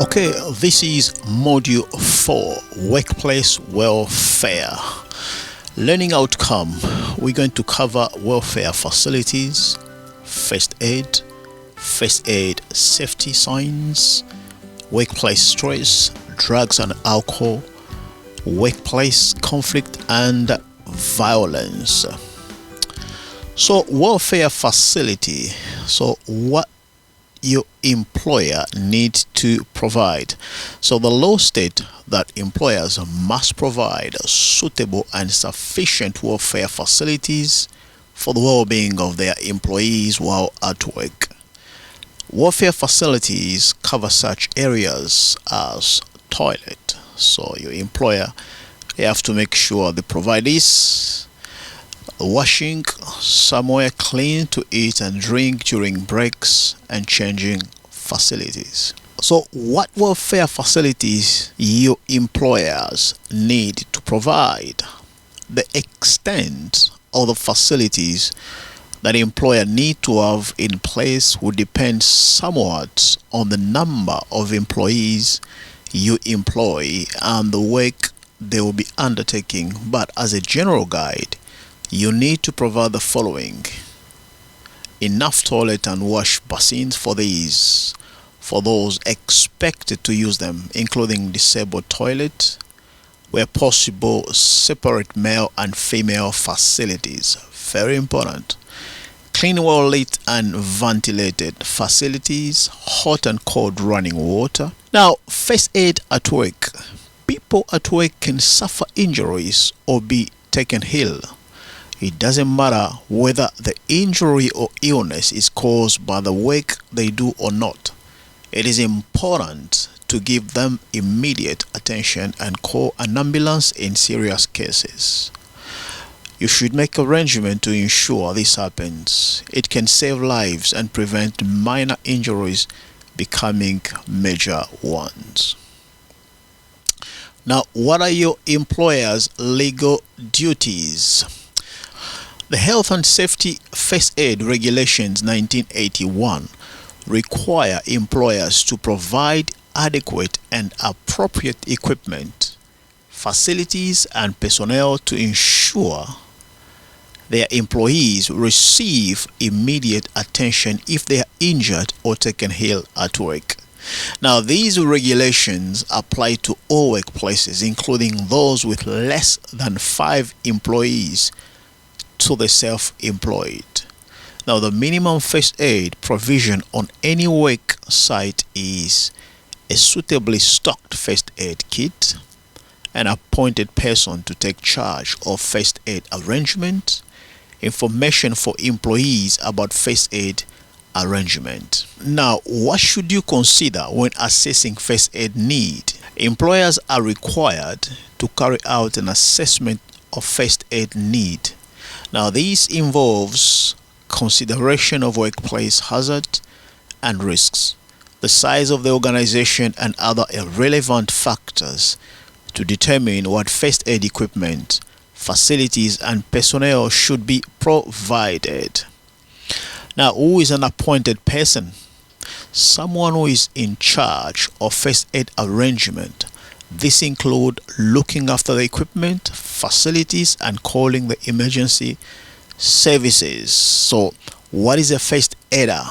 Okay, this is module 4, workplace welfare. Learning outcome. We're going to cover welfare facilities, first aid safety signs, workplace stress, drugs and alcohol, workplace conflict and violence. So welfare facility, so what your employer needs to provide. So the law states that employers must provide suitable and sufficient welfare facilities for the well-being of their employees while at work. Welfare facilities cover such areas as toilet. So your employer, they have to make sure they provide this, washing, somewhere clean to eat and drink during breaks, and changing facilities. So what welfare facilities your employers need to provide? The extent of the facilities that the employer need to have in place will depend somewhat on the number of employees you employ and the work they will be undertaking. But as a general guide, you need to provide the following: enough toilet and wash basins for those expected to use them, including disabled toilet, where possible separate male and female facilities. Very important. Clean, well lit and ventilated facilities, hot and cold running water. Now, first aid at work. People at work can suffer injuries or be taken ill. It doesn't matter whether the injury or illness is caused by the work they do or not. It is important to give them immediate attention and call an ambulance in serious cases. You should make arrangements to ensure this happens. It can save lives and prevent minor injuries becoming major ones. Now, what are your employer's legal duties? The Health and Safety First Aid Regulations 1981 require employers to provide adequate and appropriate equipment, facilities, and personnel to ensure their employees receive immediate attention if they are injured or taken ill at work. Now, these regulations apply to all workplaces, including those with less than 5 employees to the self-employed. Now, the minimum first aid provision on any work site is a suitably stocked first aid kit, an appointed person to take charge of first aid arrangement, information for employees about first aid arrangement. Now, what should you consider when assessing first aid need? Employers are required to carry out an assessment of first aid need. Now, this involves consideration of workplace hazard and risks, the size of the organization, and other relevant factors to determine what first aid equipment, facilities, and personnel should be provided. Now, who is an appointed person? Someone who is in charge of first aid arrangement. This includes looking after the equipment, facilities, and calling the emergency services. So, what is a first aider?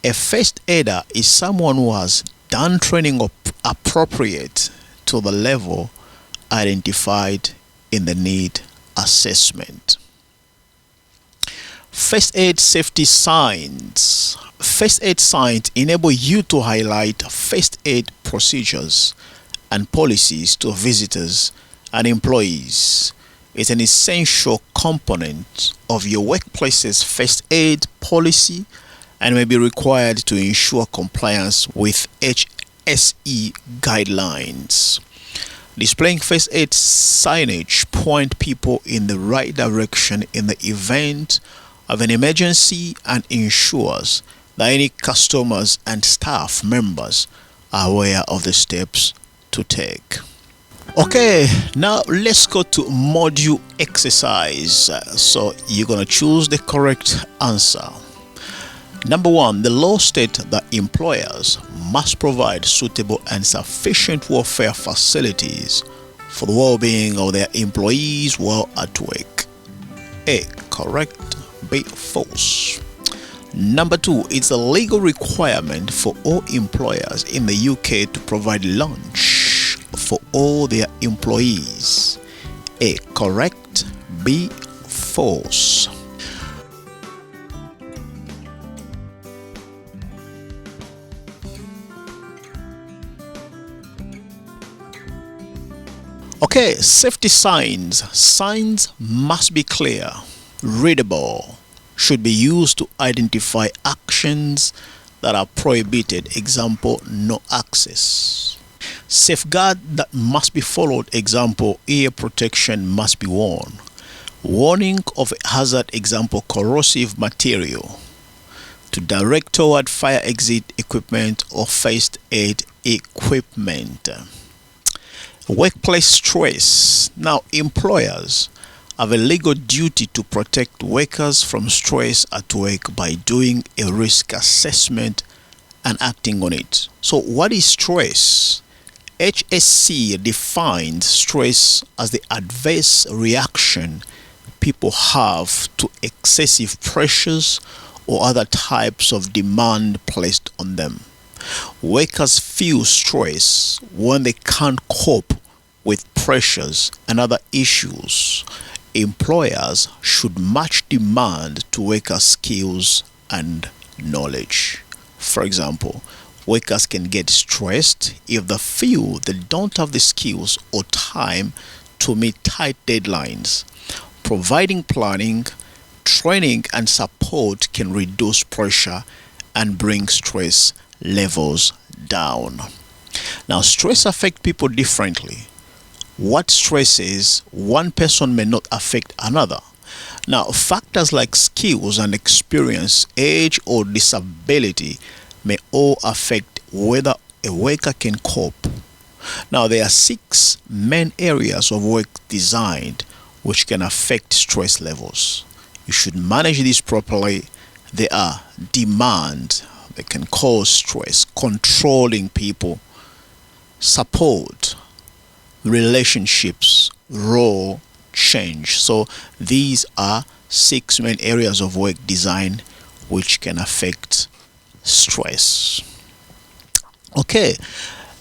A first aider is someone who has done training appropriate to the level identified in the need assessment. First aid safety signs. First aid signs enable you to highlight first aid procedures and policies to visitors and employees. It's an essential component of your workplace's first aid policy and may be required to ensure compliance with HSE guidelines. Displaying first aid signage point people in the right direction in the event of an emergency and ensures that any customers and staff members are aware of the steps to take. Okay, now let's go to module exercise. So you're going to choose the correct answer. Number one, the law states that employers must provide suitable and sufficient welfare facilities for the well-being of their employees while at work. A, correct. B, false. Number two, it's a legal requirement for all employers in the UK to provide lunch for all their employees. A, correct. B, false. Okay, safety signs. Signs must be clear, readable, should be used to identify actions that are prohibited. Example, no access. Safeguard that must be followed. Example, ear protection must be worn. Warning of a hazard. Example, corrosive material. To direct toward fire exit equipment or first aid equipment. Workplace stress. Now, employers have a legal duty to protect workers from stress at work by doing a risk assessment and acting on it. So, what is stress? HSC defines stress as the adverse reaction people have to excessive pressures or other types of demand placed on them. Workers feel stress when they can't cope with pressures and other issues. Employers should match demand to workers' skills and knowledge. For example, workers can get stressed if they feel they don't have the skills or time to meet tight deadlines. Providing planning, training, and support can reduce pressure and bring stress levels down. Now, stress affects people differently. What stresses one person may not affect another. Now, factors like skills and experience, age, or disability may all affect whether a worker can cope. Now, there are 6 main areas of work designed which can affect stress levels. You should manage this properly. They are demand, they can cause stress, controlling people, support, relationships, role change. So these are 6 main areas of work design which can affect stress. Okay,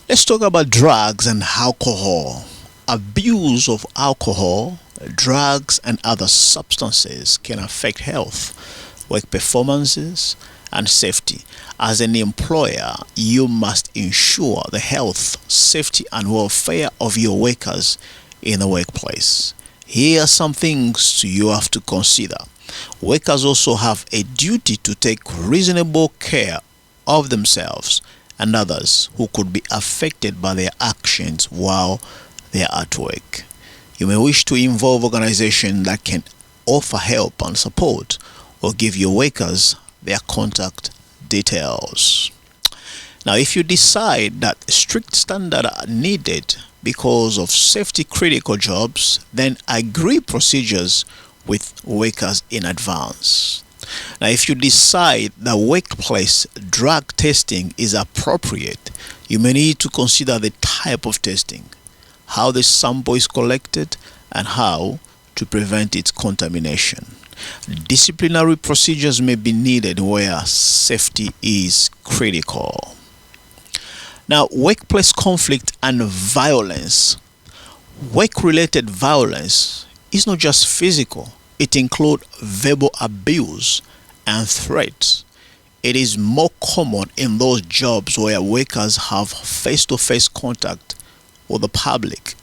let's talk about drugs and alcohol. Abuse of alcohol, drugs, and other substances can affect health, work performances, and safety. As an employer, you must ensure the health, safety, and welfare of your workers in the workplace. Here are some things you have to consider. Workers also have a duty to take reasonable care of themselves and others who could be affected by their actions while they are at work. You may wish to involve organizations that can offer help and support or give your workers their contact details. Now, if you decide that strict standards are needed because of safety critical jobs, then agree procedures with workers in advance. Now, if you decide that workplace drug testing is appropriate, you may need to consider the type of testing, how the sample is collected, and how to prevent its contamination. Disciplinary procedures may be needed where safety is critical. Now, workplace conflict and violence. Work-related violence is not just physical. It includes verbal abuse and threats. It is more common in those jobs where workers have face-to-face contact with the public.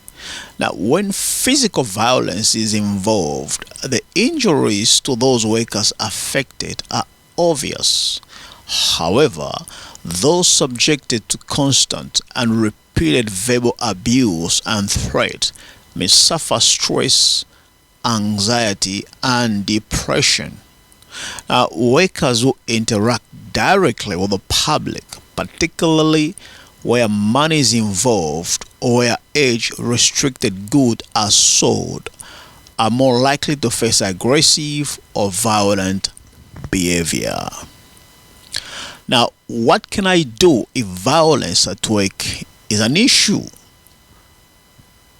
Now, when physical violence is involved, the injuries to those workers affected are obvious. However, those subjected to constant and repeated verbal abuse and threat may suffer stress, anxiety, and depression. Now, workers who interact directly with the public, particularly where money is involved or where age-restricted goods are sold, are more likely to face aggressive or violent behavior. Now, what can I do if violence at work is an issue?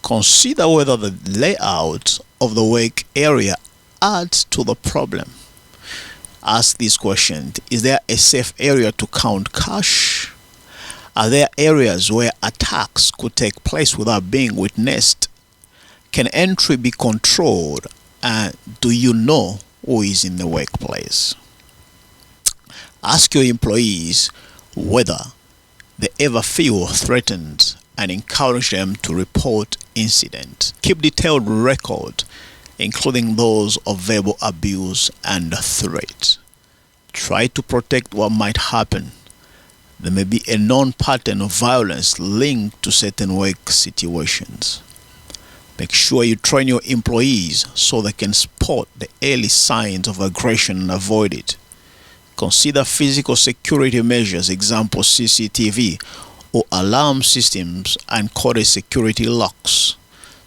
Consider whether the layout of the work area adds to the problem. Ask this question: is there a safe area to count cash? Are there areas where attacks could take place without being witnessed? Can entry be controlled? And do you know who is in the workplace? Ask your employees whether they ever feel threatened and encourage them to report incidents. Keep detailed record, including those of verbal abuse and threat. Try to protect what might happen. There may be a known pattern of violence linked to certain work situations. Make sure you train your employees so they can spot the early signs of aggression and avoid it. Consider physical security measures, example CCTV or alarm systems and coded security locks.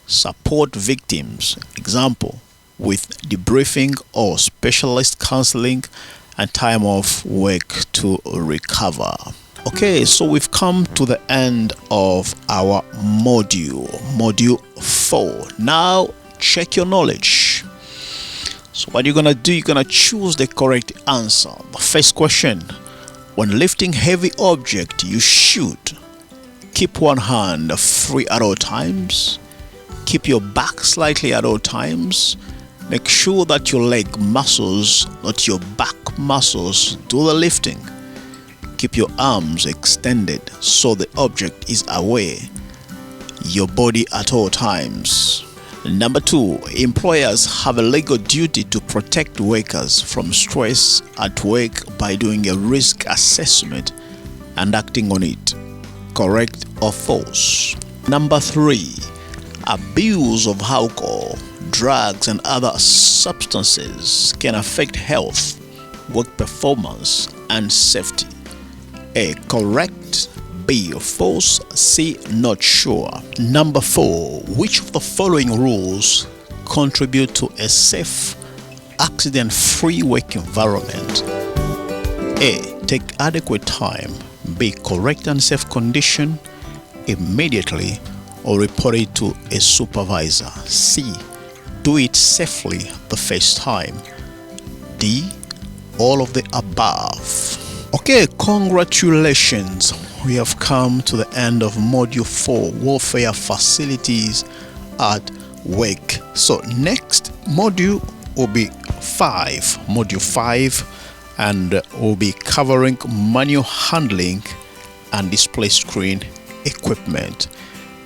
Support victims, example with debriefing or specialist counseling and time off work to recover. Okay, so we've come to the end of our module 4. Now check your knowledge. So what you're gonna do, you're gonna choose the correct answer. The first question: when lifting heavy object, you should keep one hand free at all times, keep your back slightly at all times, make sure that your leg muscles, not your back muscles, do the lifting. Keep your arms extended so the object is aware your body at all times. Number 2, employers have a legal duty to protect workers from stress at work by doing a risk assessment and acting on it. Correct or false? Number 3, abuse of alcohol, drugs and other substances can affect health, work performance and safety. A, correct. B, false. C, not sure. Number 4, which of the following rules contribute to a safe, accident-free work environment? A, take adequate time. B, correct and safe condition immediately or report it to a supervisor. C, do it safely the first time. D, all of the above. Okay, congratulations. We have come to the end of module 4, warfare facilities at work. So next module will be module 5, and we'll be covering manual handling and display screen equipment.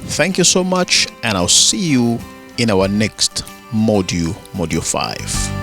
Thank you so much, and I'll see you in our next module 5.